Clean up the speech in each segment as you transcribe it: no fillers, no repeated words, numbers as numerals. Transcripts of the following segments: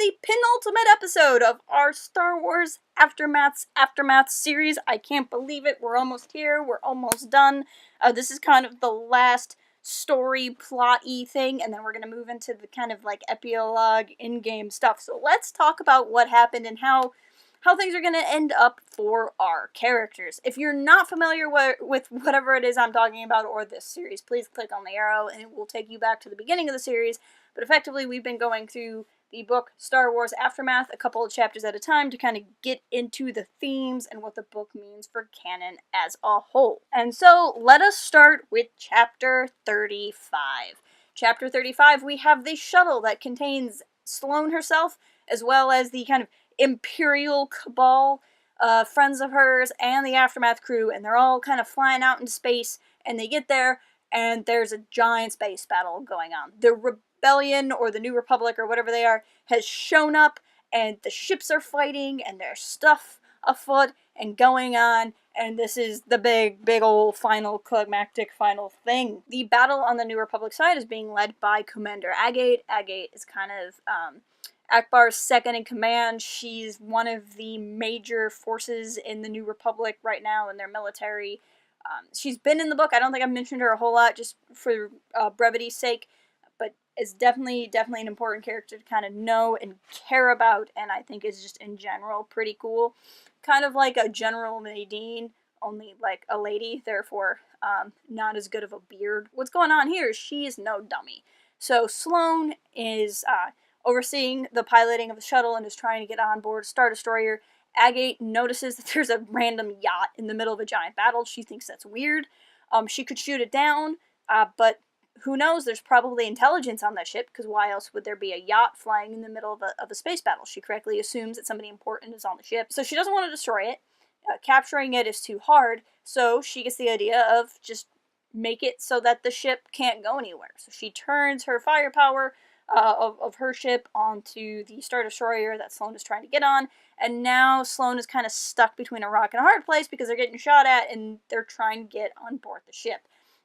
the penultimate episode of our Star Wars Aftermath series. I can't believe it. We're almost here. We're almost done. This is kind of the last story plot-y thing, and then we're going to move into the kind of like epilogue in-game stuff. So let's talk about what happened and how things are going to end up for our characters. If you're not familiar with whatever it is I'm talking about or this series, please click on the arrow and it will take you back to the beginning of the series. But effectively, we've been going through the book Star Wars Aftermath a couple of chapters at a time to kind of get into the themes and what the book means for canon as a whole. And so let us start with Chapter 35. Chapter 35, we have the shuttle that contains Sloane herself, as well as the kind of Imperial Cabal, friends of hers, and the Aftermath crew, and they're all kind of flying out into space, and they get there, and there's a giant space battle going on. The Rebellion, or the New Republic, or whatever they are, has shown up, and the ships are fighting, and there's stuff afoot and going on, and this is the big old final climactic final thing. The battle on the New Republic side is being led by Commander Agate. Agate is kind of, Akbar's second in command. She's one of the major forces in the New Republic right now in their military. She's been in the book. I don't think I've mentioned her a whole lot just for brevity's sake, but is definitely an important character to kind of know and care about, and I think is just in general pretty cool. Kind of like a General Nadine, only like a lady, therefore not as good of a beard. What's going on here is she is no dummy. So Sloane is overseeing the piloting of the shuttle and is trying to get on board Star Destroyer. Agate notices that there's a random yacht in the middle of a giant battle. She thinks that's weird. She could shoot it down, but who knows? There's probably intelligence on that ship, because why else would there be a yacht flying in the middle of a space battle? She correctly assumes that somebody important is on the ship, so she doesn't want to destroy it. Capturing it is too hard, so she gets the idea of just make it so that the ship can't go anywhere. So she turns her firepower of her ship onto the Star Destroyer that Sloane is trying to get on, and now Sloane is kind of stuck between a rock and a hard place because they're getting shot at and they're trying to get on board the ship.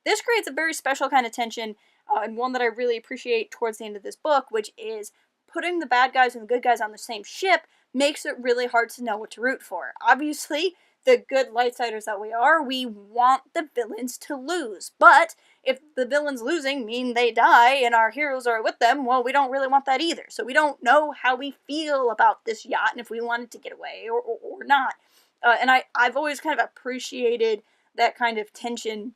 This creates a very special kind of tension, and one that I really appreciate towards the end of this book, which is putting the bad guys and the good guys on the same ship makes it really hard to know what to root for. Obviously, the good lightsiders that we are, we want the villains to lose, but if the villains losing mean they die and our heroes are with them, well, we don't really want that either. So we don't know how we feel about this yacht and if we want it to get away or not. And I've always kind of appreciated that kind of tension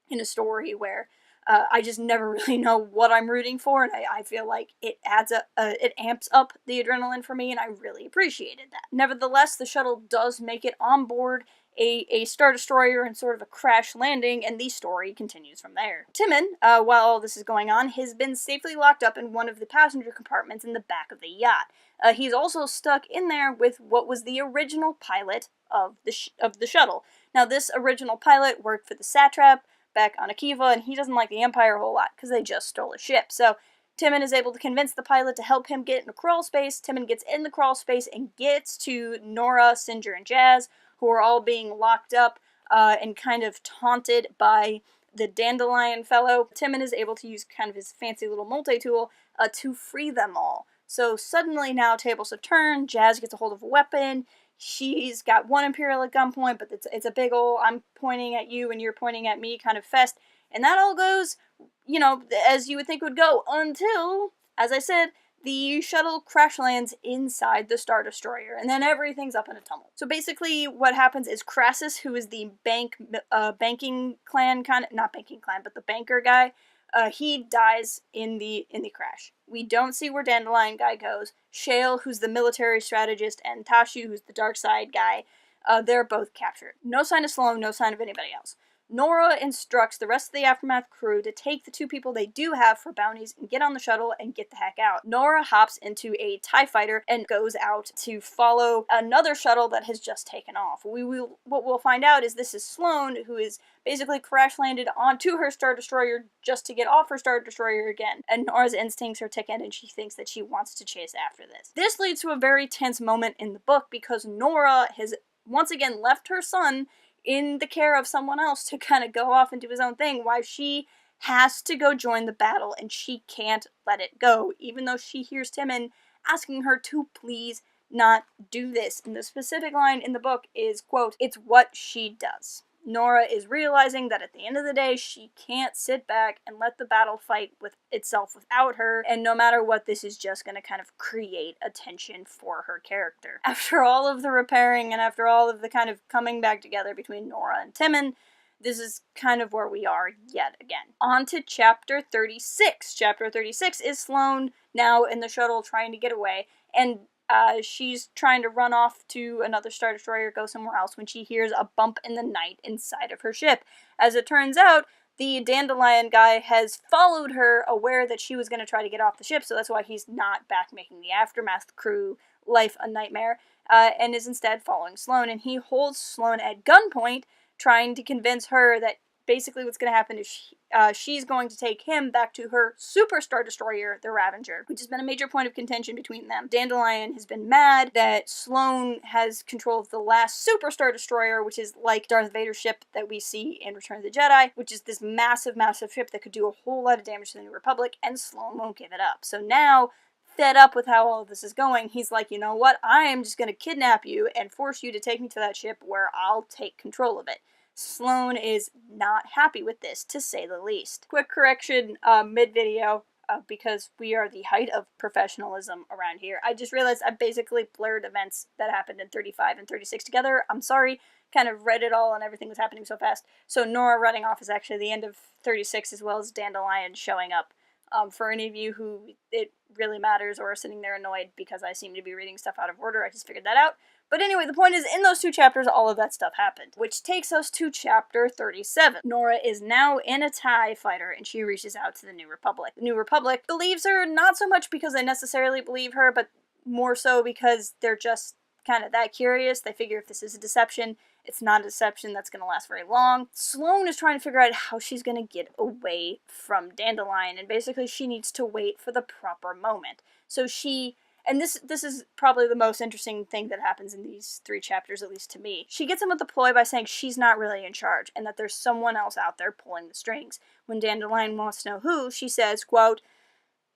in a story where I just never really know what I'm rooting for, and I feel like it it amps up the adrenaline for me, and I really appreciated that. Nevertheless, the shuttle does make it on board a Star Destroyer and sort of a crash landing, and the story continues from there. Timon, while all this is going on, has been safely locked up in one of the passenger compartments in the back of the yacht. He's also stuck in there with what was the original pilot of the shuttle. Now, this original pilot worked for the Satrap back on Akiva, and he doesn't like the Empire a whole lot because they just stole a ship. So Timon is able to convince the pilot to help him get into crawl space. Timon gets in the crawl space and gets to Nora, Singer, and Jazz, who are all being locked up and kind of taunted by the Dandelion fellow. Timon is able to use kind of his fancy little multi-tool to free them all. So suddenly now tables have turned. Jazz gets a hold of a weapon. She's got one Imperial at gunpoint, but it's a big ol' I'm pointing at you and you're pointing at me kind of fest. And that all goes, you know, as you would think would go, until, as I said, the shuttle crash lands inside the Star Destroyer, and then everything's up in a tumult. So basically what happens is Crassus, who is the banking clan kind of, not banking clan, but the banker guy, he dies in the crash. We don't see where Dandelion guy goes. Shale, who's the military strategist, and Tashu, who's the dark side guy, they're both captured. No sign of Sloane, no sign of anybody else. Nora instructs the rest of the Aftermath crew to take the two people they do have for bounties and get on the shuttle and get the heck out. Nora hops into a TIE fighter and goes out to follow another shuttle that has just taken off. What we'll find out is this is Sloane, who is basically crash landed onto her Star Destroyer just to get off her Star Destroyer again. And Nora's instincts are ticking and she thinks that she wants to chase after this. This leads to a very tense moment in the book because Nora has once again left her son in the care of someone else to kind of go off and do his own thing, while she has to go join the battle and she can't let it go, even though she hears Timon asking her to please not do this. And the specific line in the book is, quote, "It's what she does." Nora is realizing that at the end of the day, she can't sit back and let the battle fight with itself without her, and no matter what, this is just going to kind of create a tension for her character. After all of the repairing and after all of the kind of coming back together between Nora and Timon, this is kind of where we are yet again. On to chapter 36. Chapter 36 is Sloane now in the shuttle trying to get away, and she's trying to run off to another Star Destroyer, go somewhere else, when she hears a bump in the night inside of her ship. As it turns out, the Dandelion guy has followed her, aware that she was going to try to get off the ship, so that's why he's not back making the Aftermath crew life a nightmare, and is instead following Sloane, and he holds Sloane at gunpoint, trying to convince her that basically what's going to happen is she's going to take him back to her Super Star Destroyer, the Ravager, which has been a major point of contention between them. Dandelion has been mad that Sloane has control of the last Super Star Destroyer, which is like Darth Vader's ship that we see in Return of the Jedi, which is this massive, massive ship that could do a whole lot of damage to the New Republic, and Sloane won't give it up. So now, fed up with how all of this is going, he's like, you know what, I am just going to kidnap you and force you to take me to that ship where I'll take control of it. Sloane is not happy with this, to say the least. Quick correction mid-video, because we are the height of professionalism around here. I just realized I basically blurred events that happened in 35 and 36 together. I'm sorry, kind of read it all and everything was happening so fast. So Nora running off is actually the end of 36, as well as Dandelion showing up. For any of you who it really matters or are sitting there annoyed because I seem to be reading stuff out of order, I just figured that out. But anyway, the point is, in those two chapters, all of that stuff happened. Which takes us to chapter 37. Nora is now in a TIE fighter, and she reaches out to the New Republic. The New Republic believes her, not so much because they necessarily believe her, but more so because they're just kind of that curious. They figure if this is a deception, it's not a deception that's going to last very long. Sloane is trying to figure out how she's going to get away from Dandelion, and basically she needs to wait for the proper moment. So she... And this is probably the most interesting thing that happens in these three chapters, at least to me. She gets him with the ploy by saying she's not really in charge, and that there's someone else out there pulling the strings. When Dandelion wants to know who, she says, quote,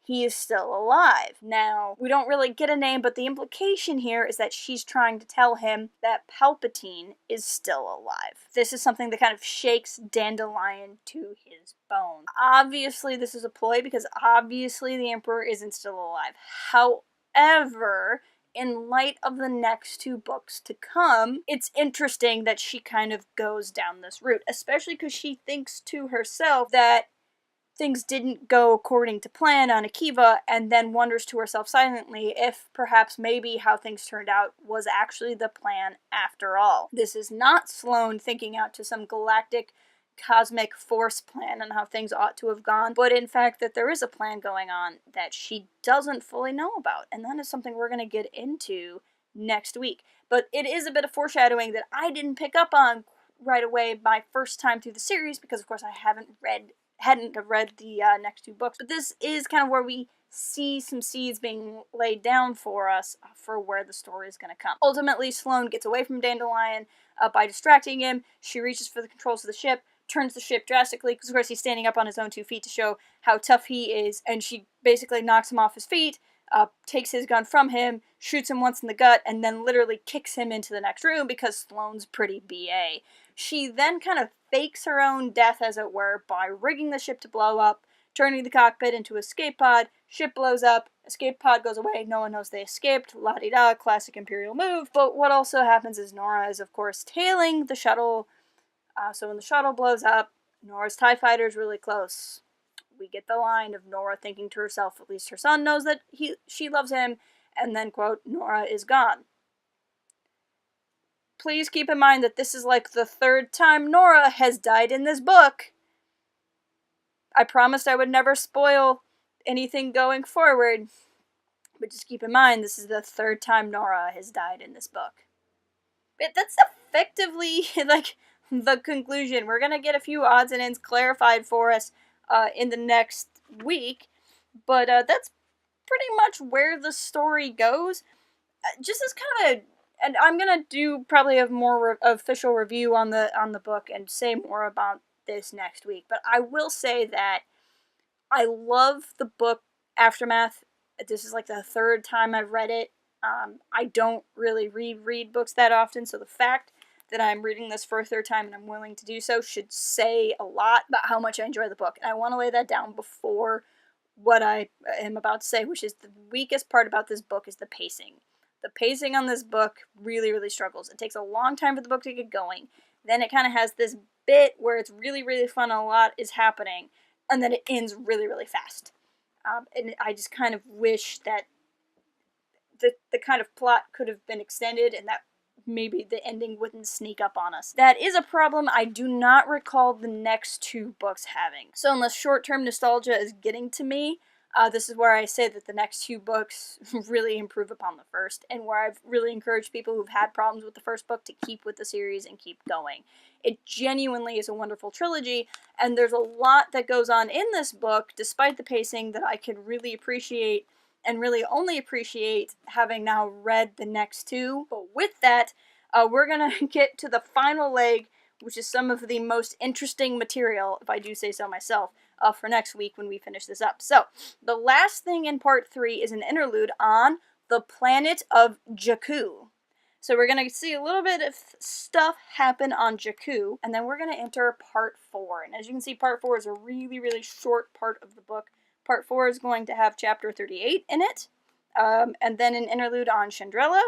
"He is still alive." Now, we don't really get a name, but the implication here is that she's trying to tell him that Palpatine is still alive. This is something that kind of shakes Dandelion to his bone. Obviously, this is a ploy, because obviously the Emperor isn't still alive. However, in light of the next two books to come, it's interesting that she kind of goes down this route, especially because she thinks to herself that things didn't go according to plan on Akiva, and then wonders to herself silently if perhaps maybe how things turned out was actually the plan after all. This is not Sloane thinking out to some galactic cosmic force plan on how things ought to have gone, but in fact that there is a plan going on that she doesn't fully know about, and that is something we're going to get into next week. But it is a bit of foreshadowing that I didn't pick up on right away my first time through the series, because of course I hadn't read the next two books. But this is kind of where we see some seeds being laid down for us for where the story is going to come. Ultimately, Sloane gets away from Dandelion by distracting him. She reaches for the controls of the ship, turns the ship drastically, because of course he's standing up on his own 2 feet to show how tough he is, and she basically knocks him off his feet, takes his gun from him, shoots him once in the gut, and then literally kicks him into the next room because Sloane's pretty BA. She then kind of fakes her own death, as it were, by rigging the ship to blow up, turning the cockpit into an escape pod. Ship blows up, escape pod goes away, no one knows they escaped, la-di-da, classic Imperial move. But what also happens is Nora is, of course, tailing the shuttle. So when the shuttle blows up, Nora's TIE fighter is really close. We get the line of Nora thinking to herself, at least her son knows that she loves him, and then, quote, "Nora is gone." Please keep in mind that this is like the third time Nora has died in this book. I promised I would never spoil anything going forward, but just keep in mind this is the third time Nora has died in this book. But that's effectively, like, the conclusion. We're gonna get a few odds and ends clarified for us in the next week, but that's pretty much where the story goes. Just as kind of, and I'm gonna do probably a more official review on the book and say more about this next week. But I will say that I love the book Aftermath This is like the third time I've read it. I don't really read books that often, so the fact that I'm reading this for a third time and I'm willing to do so should say a lot about how much I enjoy the book. And I want to lay that down before what I am about to say, which is the weakest part about this book is the pacing. The pacing on this book really, really struggles. It takes a long time for the book to get going. Then it kind of has this bit where it's really, really fun and a lot is happening, and then it ends really, really fast. And I just kind of wish that the kind of plot could have been extended and that maybe the ending wouldn't sneak up on us. That is a problem I do not recall the next two books having. So unless short-term nostalgia is getting to me, this is where I say that the next two books really improve upon the first, and where I've really encouraged people who've had problems with the first book to keep with the series and keep going. It genuinely is a wonderful trilogy, and there's a lot that goes on in this book, despite the pacing, that I can really appreciate, and really only appreciate having now read the next two. But with that, we're gonna get to the final leg, which is some of the most interesting material, if I do say so myself, for next week when we finish this up. So, the last thing in part 3 is an interlude on the planet of Jakku. So we're going to see a little bit of stuff happen on Jakku, and then we're going to enter part 4. And as you can see, part 4 is a really, really short part of the book. Part 4 is going to have chapter 38 in it, and then an interlude on Chandrila,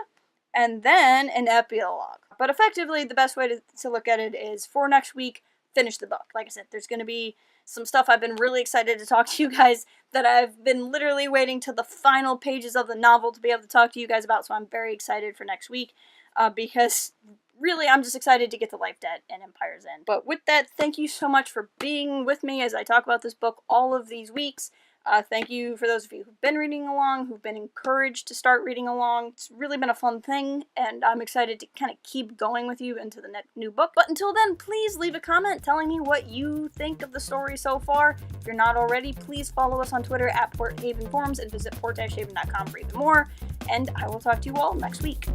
and then an epilogue. But effectively, the best way to look at it is for next week, finish the book. Like I said, there's going to be some stuff I've been really excited to talk to you guys that I've been literally waiting to the final pages of the novel to be able to talk to you guys about, so I'm very excited for next week, because really I'm just excited to get to Life Debt and Empire's End. But with that, thank you so much for being with me as I talk about this book all of these weeks. Thank you for those of you who've been reading along, who've been encouraged to start reading along. It's really been a fun thing, and I'm excited to kind of keep going with you into the new book. But until then, please leave a comment telling me what you think of the story so far. If you're not already, please follow us on Twitter at Port Haven Forums and visit port-haven.com for even more. And I will talk to you all next week.